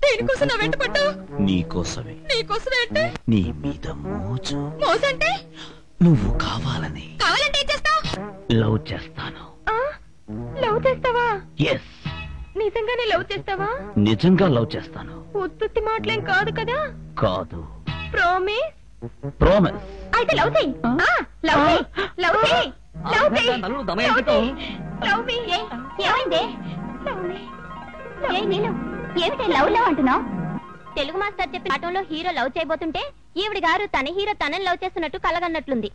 దేనికోసం నా వెంట పడ్డావు? నీకోసమే. నీకోసమే అంటే? నీ మీద మోజు. మోజంటే? నువ్వు కావాలని. కావాలంటే ఏం చేస్తావు? లవ్ చేస్తాను. లవ్ చేస్తావా? ఎస్. నిజంగానే లవ్ చేస్తావా? నిజంగా లవ్ చేస్తాను. ఉత్తుత్తి మాటలేం కాదు కదా? కాదు. ప్రామిస్? ప్రామిస్. అయితే లవ్ చేయి. లవ్ చేయి. లవ్ చేయి. లవ్ చేయి. లవ్ మీ. ఏమైంది? ఏమిటి లవ్ లవ్ అంటున్నావు? తెలుగు మాస్టర్ చెప్పి ఆటంలో హీరో లవ్ చేయబోతుంటే ఈవిడి గారు తన హీరో తనని లవ్ చేస్తున్నట్టు కలగన్నట్లుంది.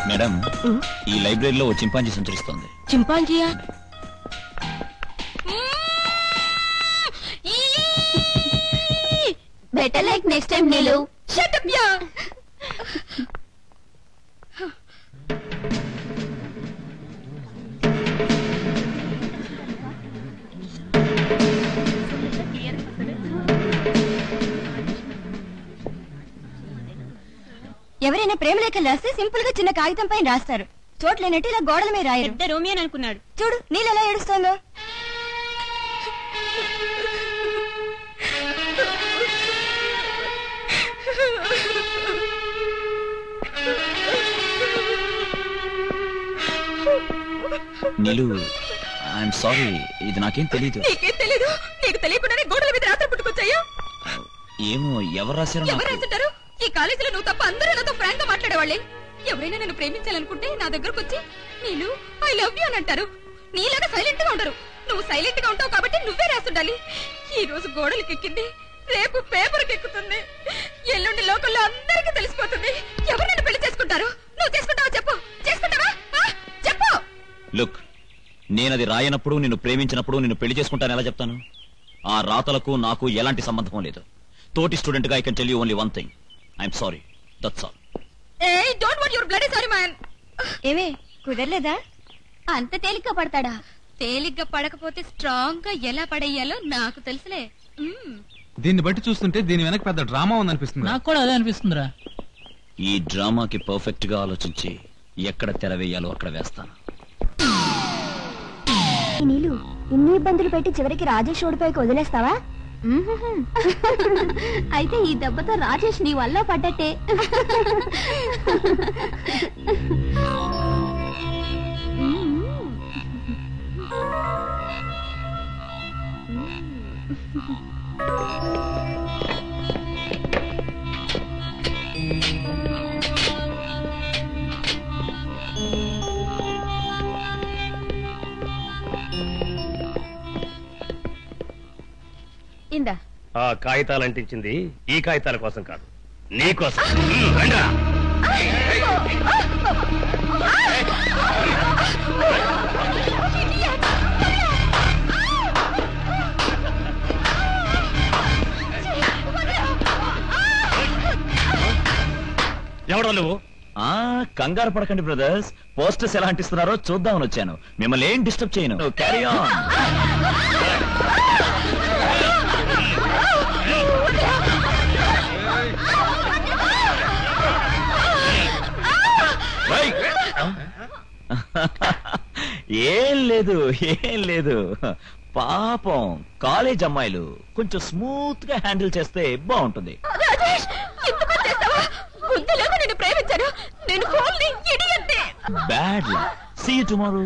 మేడం, ఈ లైబ్రరీలో ఓ చింపాంజీ సంచరిస్తోంది. చింపాంజీయా? Better like next time Neelu. Shut up యా. ఎవరైనా ప్రేమలేఖలు రాస్తే సింపుల్ గా చిన్న కాగితం పైన రాస్తారు. చోట్లేనట్టు ఇలా గోడల మీద రాయరు. పెద్ద రోమియో అనుకున్నాడు. చూడు నీళ్ళు ఎలా ఏడుస్తోందో. నీలు, ఐఎమ్ సారీ, ఇది నాకేం తెలీదు. నీకేం తెలీదు? నీకు తెలియకుండానే గోడల మీద రాత్రి పుట్టుకొచ్చాయా? ఏమో, ఎవరు రాశారు? ఎవరు రాస్తుంటారు? ఈ కాలేజీలో నువ్వు తప్ప అందరూ నాతో ఫ్రాంక్ గా మాట్లాడేవాళ్ళే. ఎవరైనా నన్ను ప్రేమించాలనుకుంటే నా దగ్గరకు వచ్చి నీలు ఐ లవ్ యూ అని అంటారు. నీలాగా సైలెంట్ గా ఉండరు. నువ్వు సైలెంట్ గా ఉంటావు కాబట్టి నువ్వే రాస్తుండాలి. ఈ రోజు గోడలకి ఎక్కింది, రేపు పేపర్కి ఎక్కుతుంది, ఎల్లుండి లోకల్లో అందరికీ తెలిసిపోతుంది. ఎవరు నన్ను పెళ్లి చేసుకుంటారు? నువ్వు చేసుకుంటావా? చెప్పు. చేసుకుంటావా? చెప్పు. లుక్, నేనది రాయనప్పుడు, నిన్ను ప్రేమించినప్పుడు నిన్ను పెళ్లి చేసుకుంటాను ఎలా చెప్తాను? ఆ రాతలకు నాకు ఎలాంటి సంబంధం లేదు. తోటి స్టూడెంట్ గా I can tell you only one thing. I'm sorry, that's all. ఏయ్, don't want your bloody sorry man. ఏమే కుదరలేదా? అంత తేలిగ్గా పడతాడా? తేలిగ్గా పడకపోతే స్ట్రాంగ్ గా ఎలా పడేయాలో నాకు తెలుసులే. దీన్ని బట్టి చూస్తుంటే దీని వెనక పెద్ద డ్రామా ఉందనిపిస్తుంది. నాకు కూడా అదే అనిపిస్తుందిరా. ఈ డ్రామాకి పర్ఫెక్ట్ గా ఆలోచించి ఎక్కడ తెర వేయాలో అక్కడ వేస్తాను. నీళ్ళు ఇన్ని ఇబ్బందులు పెట్టి చివరికి రాజేష్ ఓడిపోయి వదిలేస్తావా? అయితే ఈ దెబ్బతో రాజేష్ నీ వల్ల పడ్డట్టే. ఇందా. ఆ కాగితాలు అంటించింది ఈ కాగితాల కోసం కాదు, నీ కోసం. రండ్రా. ఎవడో నువ్వు? కంగారు పడకండి బ్రదర్స్, పోస్టర్స్ ఎలా అంటిస్తున్నారో చూద్దామని వచ్చాను. మిమ్మల్ని ఏం డిస్టర్బ్ చేయను. Carry on. ఏం లేదు, ఏం లేదు. పాపం కాలేజ్ అమ్మాయిలు కొంచెం స్మూత్ గా హ్యాండిల్ చేస్తే బాగుంటుంది. నేను ప్రేమించాను. నేను bad luck. See you tomorrow.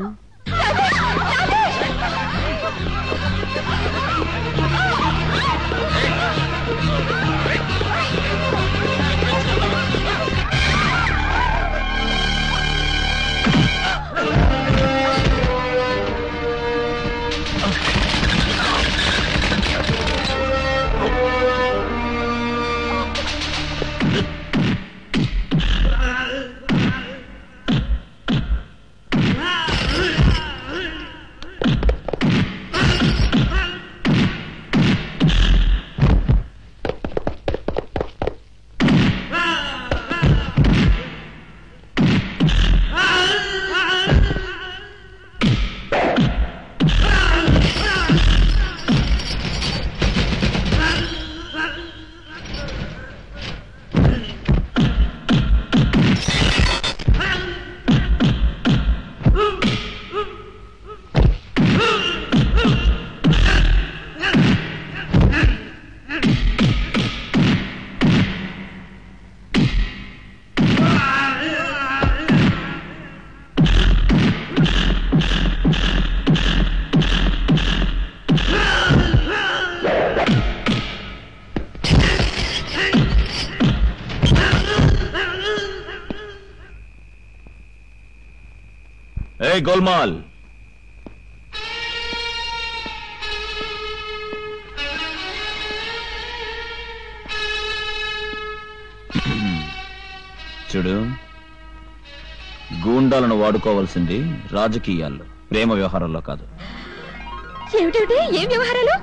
Hey, Golmaal. చూడు, గూండాలను వాడుకోవాల్సింది రాజకీయాల్లో, ప్రేమ వ్యవహారాల్లో కాదు. ఏమిటి? ఏం వ్యవహారాలు?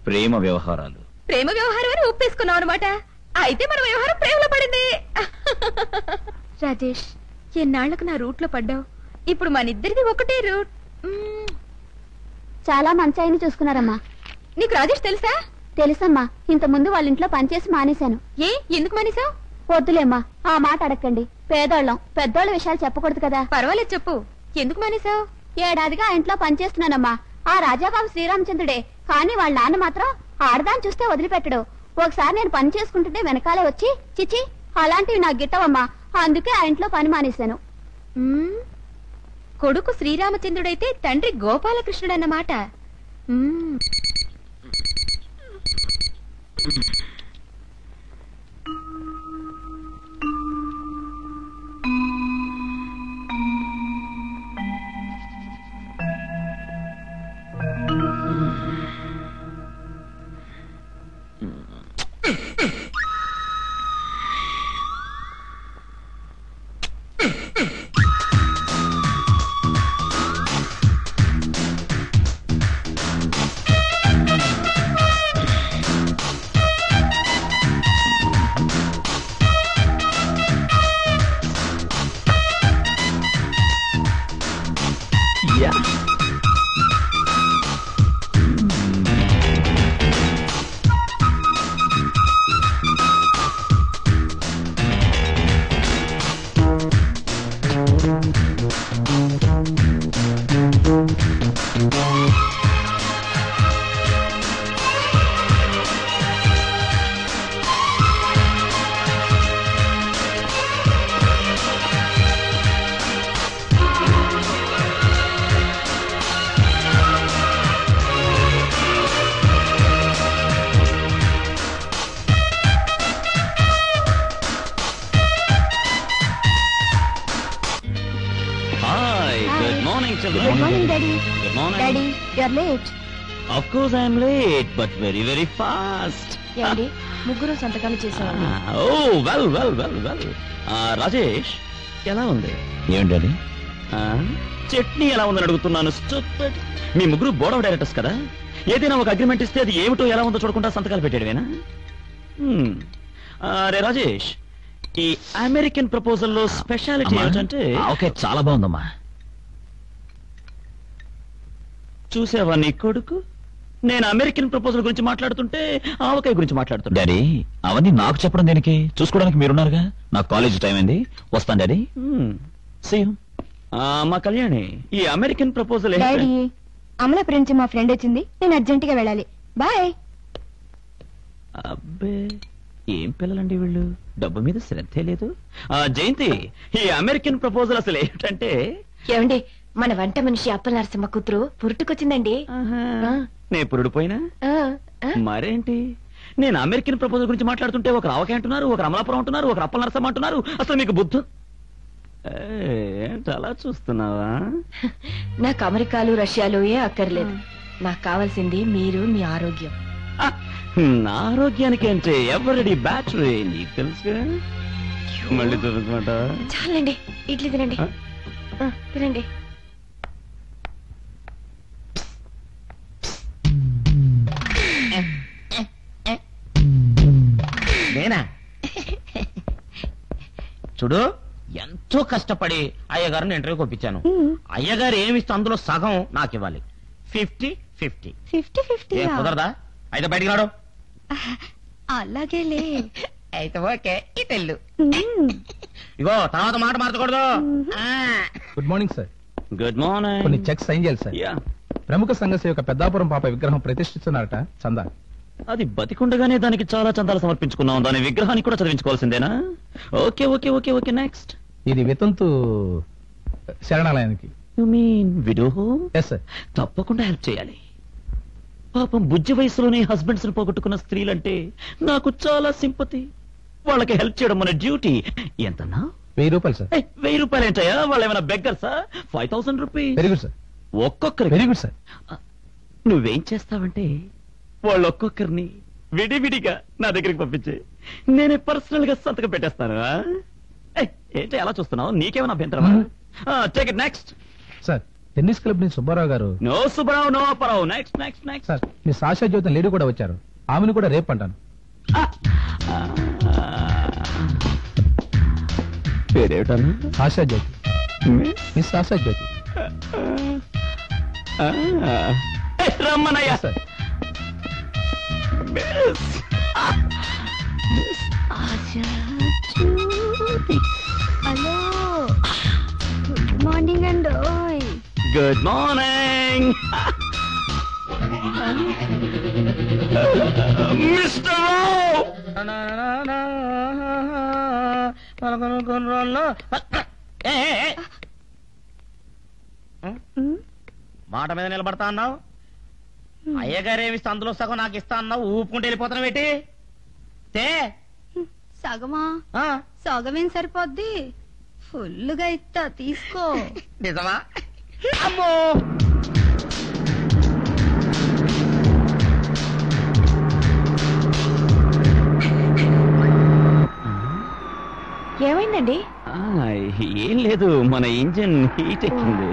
ప్రేమ వ్యవహారాలు. ప్రేమ వ్యవహారం అని ఒప్పేసుకున్నావు అనమాట. అయితే మన వ్యవహారం ప్రేమలో పడింది. రాజేష్, ఎన్నాళ్లకు నా రూట్ లో పడ్డావు. ఇప్పుడు మన ఇద్దరిది ఒకటే రూట్. చాలా మంచి ఆయన చూసుకున్నారమ్మా. నీకు రాజేష్ తెలుసా? తెలుసమ్మా. ఇంత ముందు వాళ్ళ ఇంట్లో పనిచేసి మానేశాను. ఏ, ఎందుకు మానేశావు? వద్దులేమ్మా, ఆ మాట అడగండి. పేదోళ్ళం, పెద్దోళ్ళ విషయాలు చెప్పకూడదు కదా. పర్వాలేదు, చెప్పు. ఎందుకు మానేశావు? ఏడాదిగా ఆ ఇంట్లో పనిచేస్తున్నానమ్మా. ఆ రాజాబాబు శ్రీరామచంద్రుడే, కానీ వాళ్ళ నాన్న మాత్రం ఆడదాన్ని చూస్తే వదిలిపెట్టడు. ఒకసారి నేను పని చేసుకుంటుంటే వెనకాలే వచ్చి చిచి అలాంటివి నాకు గిట్టవమ్మా, అందుకే ఆ ఇంట్లో పని మానేశాను. కొడుకు శ్రీరామచంద్రుడైతే తండ్రి గోపాలకృష్ణుడన్నమాట. Good morning, Daddy. Daddy, you're late. Of course I'm late but very very fast. ఏమండి ముగ్గురు సంతకాలు చేసేవాళ్ళు. Oh well well well well. Rajesh ఎలా ఉంది? ఏంటది? చట్నీ ఎలా ఉందని అడుగుతున్నాను. Stupid. మీ ముగ్గురు బోర్డ్ ఆఫ్ డైరెక్టర్స్ కదా, ఏదైనా ఒక అగ్రిమెంట్ ఇస్తే అది ఏమిటో ఎలా ఉందో చూడకుండా సంతకాలు పెట్టాడువేనా? రే రాజేష్, ఈ అమెరికన్ ప్రపోజల్ లో స్పెషాలిటీ ఏమిటంటే ఓకే చాలా బాగుందమ్మా. చూసావా నీ కొడుకు, నేను అమెరికన్ ప్రపోజల్ గురించి మాట్లాడుతుంటే ఆవకాయ గురించి మాట్లాడుతున్నా. డాడీ అవన్నీ నాకు చెప్పడం దేనికి? చూసుకోవడానికి మీరున్నారుగా. నాకు కాలేజ్ టైం అయింది, వస్తాను డాడీ. మా కళ్యాణి, ఈ అమెరికన్ ప్రపోజల్ డాడీ అమలాపురం నుంచి మా ఫ్రెండ్ వచ్చింది, నేను అర్జెంట్ గా వెళ్ళాలి. బాయ్. అబ్బే ఏం పిల్లలండి వీళ్ళు, డబ్బు మీద శ్రద్ధే లేదు. జయంతి, ఈ అమెరికన్ ప్రపోజల్ అసలు ఏంటంటే ఏమండి మన వంట మనిషి అప్పల నరసింహ కూతురు పురుటుకొచ్చిందండి. నే పురుడుపోయినా మరేంటి, నేను అమెరికన్ ప్రపోజల్ గురించి మాట్లాడుతుంటే ఒకరు ఆవకాయ అంటున్నారు, ఒకరు అమలాపురం అంటున్నారు, ఒకరు అప్పల నరసింహ అంటున్నారు. అసలు మీకు బుద్ధు ఏంటి అలా చూస్తున్నావా? నాకు అమెరికాలు రష్యాలు ఏ అక్కర్లేదు. నాకు కావాల్సింది మీరు, మీ ఆరోగ్యం. నా ఆరోగ్యానికి అంటే ఎవరిడి బ్యాటరీ నీకు తెలుసుగా. మళ్ళీ చూసుకుంట చాలండి, ఇడ్లీ తినండి. తినండి. నేనా? చూడు, ఎంతో కష్టపడి అయ్యగారిని ఇంటర్వ్యూకి ఒప్పించాను. అయ్యగారు ఏమిస్తే అందులో సగం నాకు ఇవ్వాలి. 50-50. 50-50 కుదరదా? అయితే బయటికి రాడు. అలాగేలే. అయితే ఓకే, ఇటెళ్ళు. ఇగో తర్వాత మాట మార్చకూడదు. Good morning sir. Good morning. కొన్ని చెక్స్ సైన్ చేయాలి సార్. ప్రముఖ సంఘ సేవక పెద్దాపురం పాప విగ్రహం ప్రతిష్ఠిస్తున్నారట, చందా. అది బతికుండగానే దానికి చాలా చందాలు సమర్పించుకున్నాం, దాని విగ్రహాన్ని కూడా చదివించుకోవాల్సిందేనా? Okay okay okay okay next. ఇది వితంతు శరణాలయానికి. You mean widow? Yes sir. తప్పకుండా హెల్ప్ చేయాలి. పాపం బుజ్జి వయసులోనే హస్బెండ్స్ ని పోగొట్టుకున్న స్త్రీలంటే నాకు చాలా సింపతి. వాళ్ళకి హెల్ప్ చేయడం మన డ్యూటీ. ఎంతన్నా? 1000 రూపాయలు సార్. 1000 రూపాయలు ఏంటయ్యా? వాళ్ళు ఏమైనా బెగ్గర్సా? 5000 రూపీస్. Very good sir. ఒక్కొక్కరు. Very good sir. నువ్వేం చేస్తావంటే వాళ్ళు ఒక్కొక్కరిని విడివిడిగా నా దగ్గరికి పంపించే, నేనే పర్సనల్ గా సంతకం పెట్టేస్తాను. ఏంటి అలా చూస్తున్నావు? నీకేమైనా అభ్యంతరమా? Take it next. Sir, tennis club నుంచి Subbarao garu. No Subbarao, no Apparao. Next next next. Sir, మీ సాషా జ్యోతి లేడీ కూడా వచ్చారు, ఆమెను కూడా రేపు అంటాను. పేరేటను? Sasha Jyothi. Miss Sasha Jyothi. రమ్మనయ్యా. సార్, హలో, గుడ్ మార్నింగ్ అండి. గుడ్ మార్నింగ్ మిస్టర్ మాట మీద నిలబడతా అన్నావు. అయ్యగారు ఏమిస్తే అందులో సగం నాకు ఇస్తా అన్నావు. ఊపుకుంటూ వెళ్ళిపోతున్నావు ఏంటి? సగమా? సగమేం సరిపోద్ది, ఫుల్లుగా ఇస్తా, తీసుకో. నిజమా? అమ్మో, ఏమైందండి? ఏం లేదు, మన ఇంజిన్ హీట్ ఎక్కింది.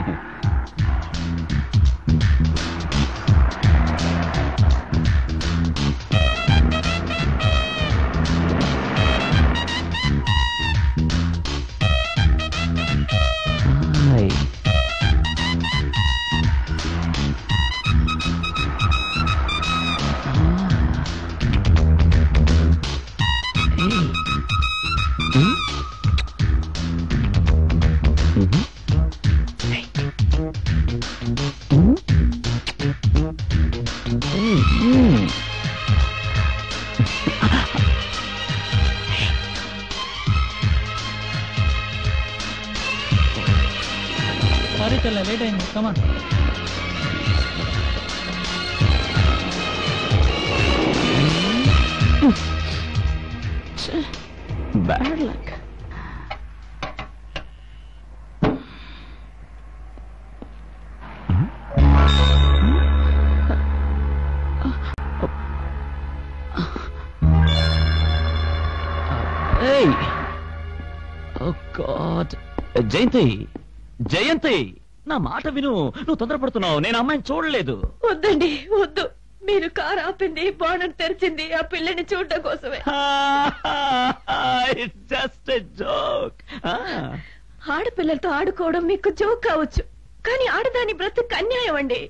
లేట్ అయింది. కమాన్. Bad luck. జయంతి జయంతి నా మాట విను. నువ్వు తొందరపడుతున్నావు. నేను అమ్మాయిని చూడలేదు. వద్దండి, వద్దు. మీరు కారు ఆపింది, బాణం తెరిచింది ఆ పిల్లని చూడటం కోసమే. Just joke. ఆడపిల్లలతో ఆడుకోవడం మీకు జోక్ కావచ్చు, కానీ ఆడదాని బ్రతుకు అన్యాయం అండి.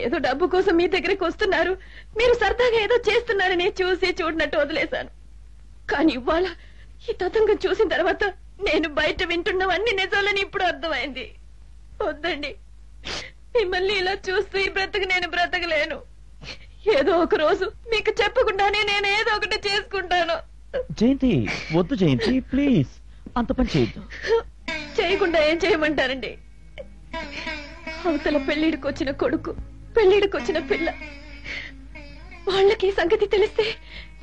ఏదో డబ్బు కోసం మీ దగ్గరికి వస్తున్నారు, మీరు సరదాగా ఏదో చేస్తున్నారని చూసి చూడనట్టు వదిలేశాను. కానీ ఇవాళ ఈ తతంగం చూసిన తర్వాత నేను బయట వింటున్నవన్నీ నిజాలని ఇప్పుడు అర్థమైంది. వద్దండి, మిమ్మల్ని ఇలా చూస్తూ ఈ బ్రతుకు నేను బ్రతకలేను. ఏదో ఒక రోజు మీకు చెప్పకుండానే నేను ఏదో ఒకటి చేసుకుంటాను. జయంతి వద్దు జయంతి, ప్లీజ్ అంత పని చేయొద్దు. చేయకుండా ఏం చేయమంటారండి? అవతల పెళ్లిడికి వచ్చిన కొడుకు, పెళ్లిడికి వచ్చిన పిల్ల, వాళ్ళకి ఈ సంగతి తెలిస్తే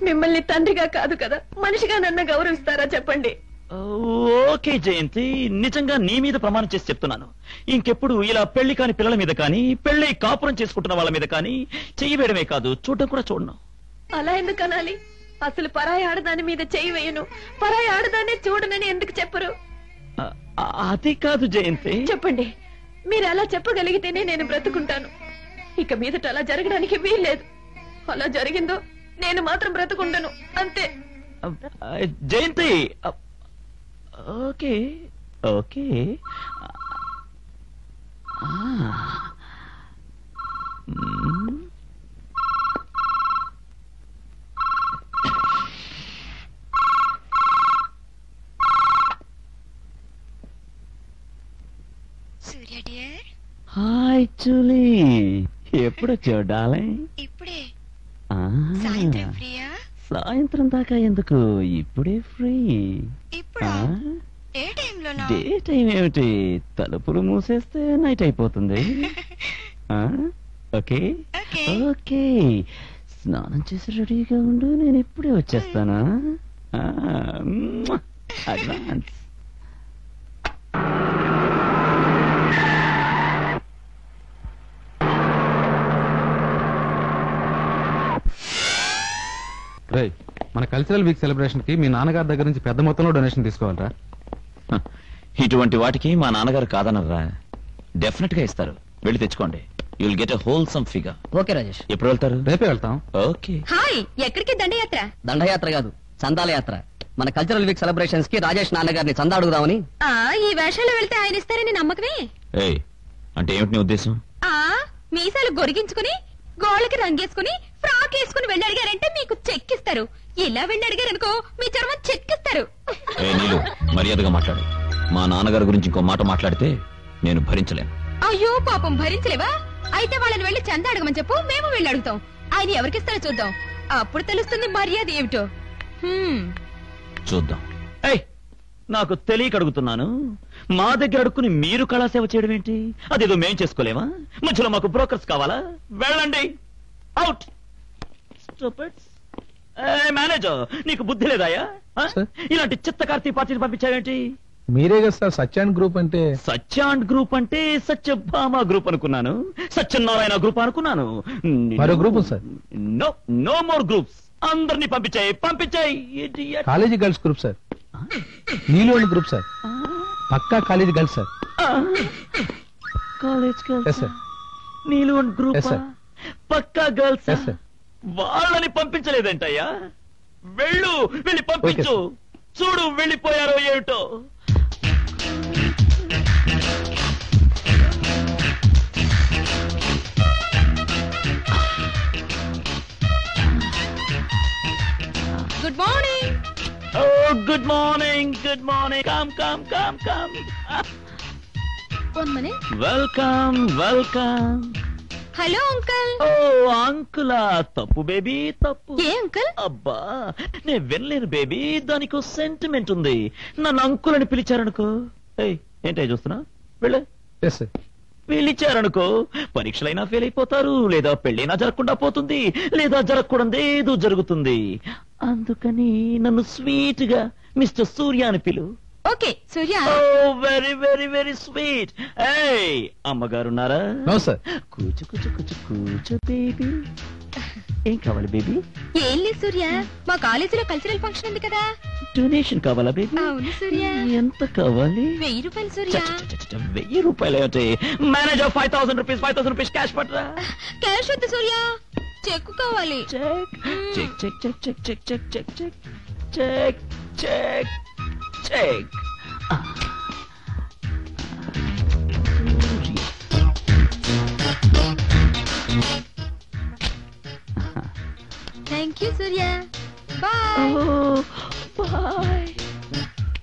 మిమ్మల్ని తండ్రిగా కాదు కదా మనిషిగా నన్ను గౌరవిస్తారా చెప్పండి? ఓకే జయంతి, నిజంగా నీ మీద ప్రమాణం చేసి చెప్తున్నాను, ఇంకెప్పుడు ఇలా పెళ్లి కాని పిల్లల మీద కానీ పెళ్లి కాపురం చేసుకుంటున్న వాళ్ళ మీద కానీ చెయ్యి వేయడమే కాదు చూడడం కూడా చూడను. అలా ఎందుకు అనాలి? అసలు పరాయి ఆడదాని మీద చెయ్యి వేయను, పరాయి ఆడదాన్ని చూడనని ఎందుకు చెప్పరు? అది కాదు జయంతి. చెప్పండి. మీరు అలా చెప్పగలిగితేనే నేను బ్రతుకుంటాను. ఇక మీదట అలా జరగడానికి వీల్లేదు. అలా జరిగిందో నేను మాత్రం బ్రతుకుండను, అంతే. జయంతి ఓకే ఓకే. సూర్య డియర్, హాయ్ జూలీ, ఎప్పుడు వచ్చావు డార్లింగ్? ఇప్పుడే. ఆ, సాయంత్రం ఫ్రీయా? సాయంత్రం దాకా ఎందుకు, ఇప్పుడే ఫ్రీ. ఇప్పుడు ఏ టైంలోనా? డే టైం ఏమిటి, తలుపులు మూసేస్తే నైట్ అయిపోతుంది. Okay okay. ఓకే, స్నానం చేసి రెడీగా ఉండు, నేను ఇప్పుడే వచ్చేస్తానా. అడ్వాన్స్. రేయ్, మన కల్చరల్ వీక్ సెలబ్రేషన్ కి మీ నాన్నగారి దగ్గర నుంచి పెద్ద మొత్తంలో డొనేషన్ తీసుకోవాలరా. ఇటువంటి వాటికి మా నాన్నగారు కాదనరా, డెఫినెట్ గా ఇస్తారు. వెళ్ళి తెచ్చుకోండి. You will get a wholesome figure. Okay Rajesh. ఎప్పుడు వెళ్తారు? రేపే వెళ్తాం. ఓకే. హాయ్, ఎక్కడికి దండయాత్ర? దండయాత్ర కాదు, చందాల యాత్ర. మన కల్చరల్ వీక్ సెలబ్రేషన్స్ కి రాజేష్ నాన్నగారిని చందా అడుగుదామని. ఈ వేషాలు వెళ్తే ఆయన ఇస్తారని నమ్మకమే. ఏయ్, అంటే ఏమిటి నీ ఉద్దేశం? మీసాలు గొరిగించుకుని గోళ్ళకి రంగేసుకుని ఫ్రాక్ వేసుకుని వెళ్ళి అడిగారంటే మీకు చెక్కిస్తారు. ఇలా వెళ్ళి అడిగారనుకో మీ చర్మం చెక్కిస్తారు. ఏ నీలు, మర్యాదగా మాట్లాడు. మా నాన్నగారి గురించి ఇంకో మాట మాట్లాడితే నేను భరించలేను. అయ్యో పాపం, భరించలేవా? అయితే వాళ్ళని వెళ్ళి చందా అడగమని చెప్పు, మేము వెళ్ళి అడుగుతాం. ఆయన ఎవరికిస్తారో చూద్దాం, అప్పుడు తెలుస్తుంది మర్యాద ఏమిటో. చూద్దాం. ఏయ్, నాకు తెలియక అడుగుతున్నాను, మా దగ్గర అడుక్కుని మీరు కళాసేవ చేయడం ఏంటి? అదేదో మేం చేసుకోలేమా? మధ్యలో మాకు బ్రోకర్స్ కావాలా? వెళ్ళండి, అవుట్. మేనేజర్, నీకు బుద్ధి లేదాయా? ఇలాంటి చిత్త కార్తీ పార్టీని పంపించావేంటి? మీరే కదా సార్ సత్యాన్ గ్రూప్ అంటే. సత్యాండ్ గ్రూప్ అంటే సత్యభామ గ్రూప్ అనుకున్నాను, సత్యనారాయణ గ్రూప్ అనుకున్నాను. మరో group sir. No no more groups. అందరినీ పంపించాయి, పంపించాయి. College girls group sir. నీలోని గ్రూప్ సార్. పక్కా college girls sir. College Yes, girls, sir. నీళ్ళు గ్రూప్, Yes, sir. పక్కా గర్ల్స్. Yes, sir. వాళ్ళని పంపించలేదంటయ్యా. వెళ్ళు, వెళ్ళి పంపించు. చూడు వెళ్ళిపోయారో ఏమిటో. Good morning. Oh good morning, good morning. Come come come come. 1 minute. Welcome welcome. Hello uncle. Oh అంకులా, తప్పు బేబీ తప్పు. ఏ అంకుల్? అబ్బా, నేను వినలేను బేబీ, దానికి సెంటిమెంట్ ఉంది. నన్ను అంకుల్ అని పిలిచారనుకో. ఏంటో చూస్తున్నా, వెళ్ళు. Yes sir. పిలిచారనుకో, పరీక్షలైనా ఫెయిల్ అయిపోతారు, లేదా పెళ్ళైనా జరగకుండా పోతుంది, లేదా జరగకూడదు ఏదో జరుగుతుంది. అందుకని నన్ను స్వీట్ గా మిస్టర్ సూర్య అని పిలు. ఓకే సూర్య. ఓ వెరీ వెరీ వెరీ స్వీట్. ఏయ్, అమ్మగారున్నారా? No sir. కూర్చో కూర్చో కూర్చో కూర్చో బేబీ. ఏం కావాలి బేబీ? ఏం లేదు సూర్య, మా కాలేజీలో కల్చరల్ ఫంక్షన్ ఉంది కదా. డొనేషన్ కావాలా బేబీ అవును సూర్య ఎంత కావాలి 1000 రూపాయలు సూర్య 1000 అంటే మేనేజర్ 5000 రూపీస్ క్యాష్ పట్రా క్యాష్ వద్దు సూర్య చెక్ కావాలి cheque cheque cheque cheque cheque cheque cheque cheque cheque cheque cheque thank you Surya bye bye